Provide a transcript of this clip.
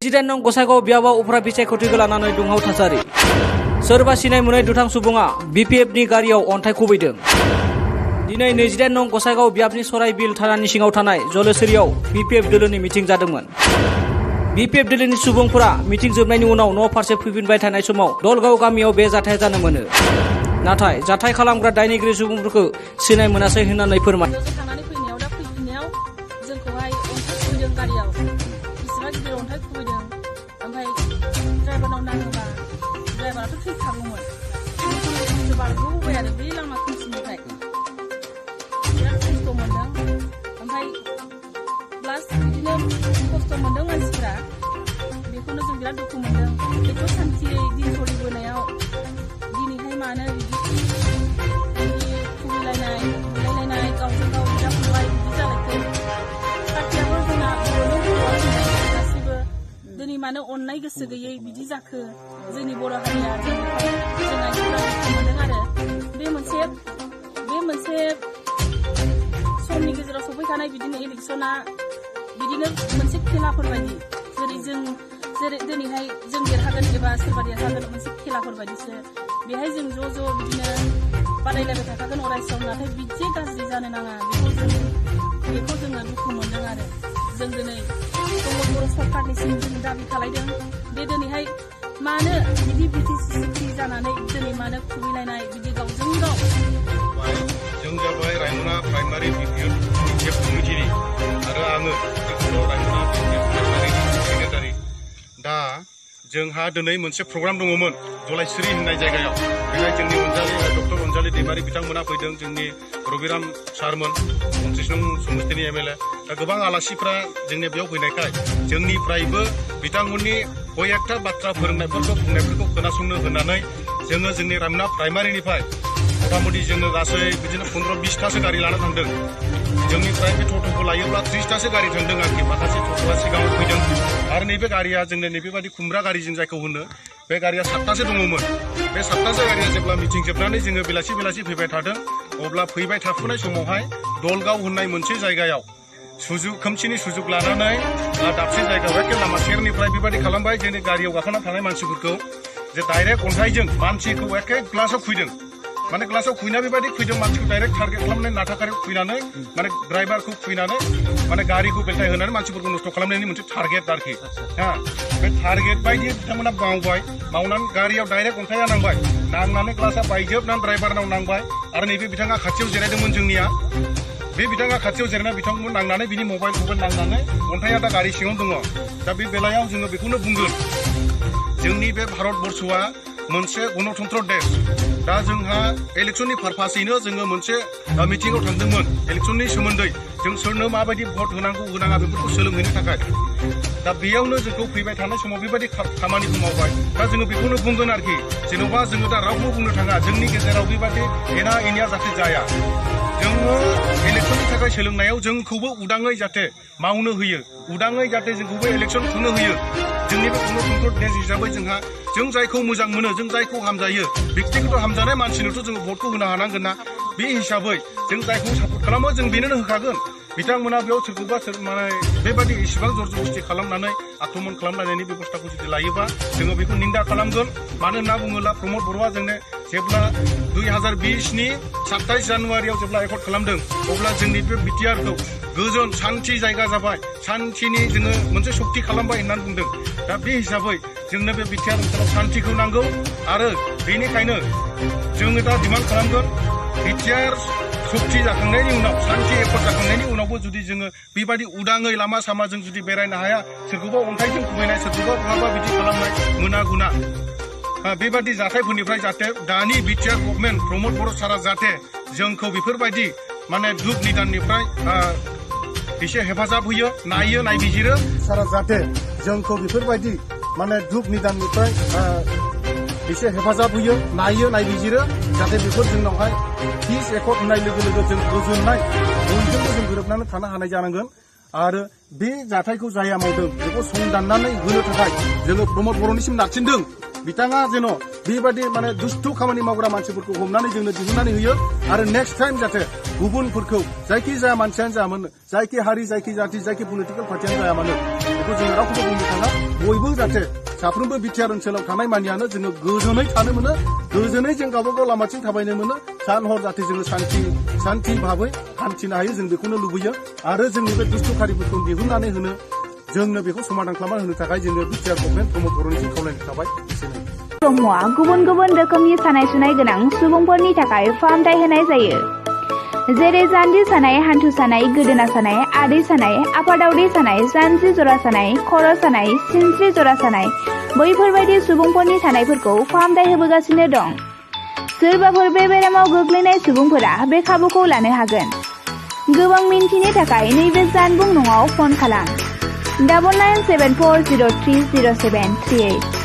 President नं गसाइगाव बियाबाव उफ्रा बिसायख'थिखौ लानानै दुंहाव थासारि सोरबा सिनाय मोनै दुथां सुबुङा बिपिएफनि गारियाव अन्थाइ खुबैदों। दिनै 28 नं गसाइगाव बियाबनि सराय बिल थानानि सिङाव थानाय जलेसुरियाव बिपिएफ दोलोनि मिटिं जादोंमोन। बिपिएफ दोलोनि सुबुंफोरा मिटिं जोबनायनि उनाव न' फारसे फैफिनबाय थानाय समाव दलगाव गामियाव बे जाथाया जानो मोनो। नाथाय जाथाय खालामग्रा दायनिगिरि सुबुंफोरखौ सिनाय मोनासै होननानै फोरमाय। थांनानै फैनायाव दा फैफिननायाव जोंखौहाय अन्थाइ खुबैदों गारियाव बिसिबा गिदिर अन्थाइ खुबैदों। ओमफ्राय ड्राइभारनाव नाङोबा ड्राइभाराथ' थैखागौमोन। बारग'बोबाय आरो बे लामा खोमसिनिफ्राय बिराद खस्थ' मोनदों। ओमफ्राय प्लास बिदिनो खस्थ' मोनदों मानसिफ्रा, बेखौनो जों बिराद दुखु मोनदों। एथ' सान्थियै दिन सोलिबोनायाव दिनैहाय मानो बिदि खुबैलायनाय बुलायलायनाय गावजों गाव बिदा फंबाय बिदि जालायखो। पार्टियाबो जोंना गासिबो दिनै मानो अननाय गोसो गैयै बिदि जाखो जोंनि बर' हारिया। जोंना दुखु मोनदों आरो बे मोनसे समनि गेजेराव सफैखानाय बिदिनो इलेक्सना बिदिनो मोनसे खेलाफोर बायदि जेरै दिनैहाय जों देरहागोन एबा सोरबा देरहागोन मोनसे खेलाफोर बायदिसो। बेहाय जों ज' बिदिनो बादायलायबाय थाखागोन अराय सम। नाथाय बिदि गाज्रि जानो नाङा, बेखौ जोङो दुखु मोनदों आरो जों दिनै बर' सरकारनिसिम जों दाबि खालायदों। बे दिनैहाय मानो बिदि बिटि जानानै दिनै मानो खुबैलायनाय बिदि गावजों गाव। जों जाबाय रायमना प्राइमारि बिपिएफ कमिटिनि आरो आङो रायमना सेक्रेटारि। दा जोंहा दिनै मोनसे प्रग्राम दङमोन जलाइसुरि होननाय जायगायाव। बेहाय जोंनि डक्टर अनजालि दैमारि बिथांमोना फैदों, जोंनि रबिराम सारमोन 29 नं समस्तिनि एमएलए। दा गोबां आलासिफ्रा जोंनि बेयाव फैनायखाय जोंनिफ्रायबो बिथांमोननि कयेकथा बाथ्रा बुंनायफोरखौ खोनासंनो होनानै जोङो जोंनि रायमना प्राइमारिनिफ्राय मथा मथि जोङो गासै बिदिनो 15-20थासो गारि लाना थांदों। जोंनिफ्राय बे ट'ट'खौ लायोब्ला 30थासो गारि थांदों आरोखि। माखासे ट'ट'आ सिगाङाव फैदों आरो नैबे गारिया जोंनो नैबेबादि खुमब्रा गारि जों जायखौ होनो, बे गारिया 7थासो दङमोन। बे 7थासो गारिया जेब्ला मिटिं जोबनानै जोङो बेलासि फैबाय थादों, अब्ला फैबाय थाफुनाय समावहाय दलगाव होननाय मोनसे जायगायाव खोमसिनि सुजुग लानानै दाबसे जायगायाव एखे लामा सेरनिफ्राय बेबादि खालामबाय जोंनि गारियाव गाखोना थानाय मानसिफोरखौ जे डाइरेक्ट अन्थाइजों मानसिखौ एखे ग्लासाव खुइदों। माने ग्लासाव खुइना बेबायदि खुइदों मानसिखौ डाइरेक्ट टार्गेट खालामनाय नाथाकारियाव खुइनानै माने ड्राइभारखौ खुइनानै माने गारिखौ बेलथाय होनानै मानसिफोरखौ नस्थ' खालामनायनि मोनसे टार्गेट आरोखि। बे टार्गेट बायदि बिथांमोना मावनानै गारियाव डाइरेक्ट अन्थाइया नांबाय, नांनानै ग्लासा बायजोबनानै ड्राइभारनाव नांबाय आरो नैबे बिथाङा खाथियाव जिरायदोंमोन जोंनिया। बे बिथाङा खाथियाव जिरायना बिथांमोन नांनानै बिनि मबाइल नांनानै अन्थाइया दा गारि सिङाव दङ। दा बे बेलायाव जोङो बेखौनो बुंगोन, जोंनि बे भारतबर्षआ मोनसे गणतन्त्र देश। दा जोंहा इलेक्सननि पारपासैनो जोङो मोनसे मिटिंआव थांदोंमोन इलेक्सननि सोमोन्दै। जों सोरनो माबायदि भट होनांगौ होनाङा बेफोरखौ सोलोंहैनो थाखाय। दा बेयावनो जोंखौ फैबाय थानाय समाव बेबायदि खामानिखौ मावबाय। दा जोङो बेखौनो बुंगोन आरोखि, जेन'बा जोङो दा रावबो बुंनो थाङा जोंनि गेजेराव बेबायदि एना एनिया जाहाथे जाया। जोङो इलेक्सननि थाखाय सोलोंनायाव जोंखौबो उदाङै जाहाथे मावनो होयो, उदाङै जाहाथे जोंखौबो इलेक्सन खुंनो होयो। जोंनि बे गणतन्त्र देश हिसाबै जों जायखौ मोजां मोनो, जों जायखौ हामजायो, बेक्तिगत हामजानाय मानसिनोथ' जोङो भटखौ होनो हानांगोन ना। बे हिसाबै जों जायखौ सापर्ट खालामो जों बेनो होखागोन। बिथांमोना बेयाव सोरखौबा माने बेबादि इसिबां जरजबस्ति खालामनानै आक्रमन खालामलायनायनि बेबस्थाखौ जुदि लायोबा जोङो बेखौ निन्दा खालामगोन। मानो होनना बुङोब्ला प्रमद बर'आ जोंनो जेब्ला 2020नि 27 जानुवारियाव जेब्ला एकर्ड खालामदों, अब्ला जोंनि बे बिटिआरखौ गोजोन सान्थि जायगा जाबाय, सान्थिनि जोङो मोनसे सक्ति खालामबाय होननानै बुंदों। दा बे हिसाबै जोंनो बे बिटिआर ओनसोलाव सान्थिखौ नांगौ आरो बेनिखायनो जोङो दा डिमान्ड खालामगोन बिटिआर सक्ति जाखांनायनि उनाव, सान्थि एकर्ड जाखांनायनि उनावबो जुदि जोङो बेबायदि उदाङै लामा सामाजों जुदि बेरायनो हाया, सोरखौबा अन्थाइजों खुबैनाय, सोरखौबा बहाबा बिदि खालामनाय मोना गुना बेबादि जाथायफोरनिफ्राय जाहाथे दानि बिटिआर गभर्नमेन्ट प्रमद बर' सारा जाहाथे जोंखौ बेफोरबायदि माने दुख निदाननिफ्राय एसे हेफाजाब होयो, नायबिजिरो। सारा जाहाथे जोंखौ बेफोरबायदि माने दुख निदाननिफ्राय एसे हेफाजाब होयो, नायबिजिरो, जाहाथे बेफोर जोंनावहाय पिस एकर्ड होनाय लोगो लोगो जों गोजोननाय बयजोंबो जों गोरोबनानै थानो हानाय जानांगोन। आरो बे जाथायखौ जाया मावदों बेखौ संदाननानै होनो थाखाय जोङो प्रमद बर'निसिम नारसिनदों। बिथाङा जेन' बेबायदि माने दुस्थु खामानि मावग्रा मानसिफोरखौ हमनानै जोंनो दिहुननानै होयो आरो नेक्स्ट टाइम जाहाथे गुबुनफोरखौ जायखि जाया मानसियानो जाया मानो, जायखि हारि, जायखि जाति, जायखि पलिटिकेल पार्टियानो जाया मानो, बेखौ जोङो रावखौबो बुंनो थाङा। बयबो जाहाथे साफ्रोमबो बिटिआर ओनसोलाव थानाय मानियानो जोङो गोजोनै थानो मोनो गोजोनै जों गावबागाव लामाथिं थाबायनो मोनो सान हर जाहाथे जोङो सान्थि भाबै हान्थिनो हायो जों बेखौनो लुबैयो आरो जोंनि बे दुष्टखारिफोरखौ दिहुननानै होनो जोंनो बेखौ समाधान खालामना होनो थाखाय जोङो बिटिआर गभर्नमेन्ट ब्रह्म बर'निसिम खावलायनाय थाबाय एसेनो ब्रह्मआ गुबुन गुबुन रोखोमनि सानाय सुनाय गोनां सुबुंफोरनि थाखाय फाहामथाय होनाय जायो जेरै जान्जि सानाय हान्थु सानाय गोदोना सानाय आदै सानाय आफादावदै सानाय जानजि जरा सानाय खर' सानाय सिनस्रि जरा सानाय बैफोरबायदि सुबुंफोरनि सानायफोरखौ फाहामथाय होबोगासिनो दं सोरबाफोर बे बेरामाव गोग्लैनाय सुबुंफोरा बे खाबुखौ लानो हागोन गोबां मिन्थिनो थाखाय नैबे जानबुं नङाव फन खालाम 9974030738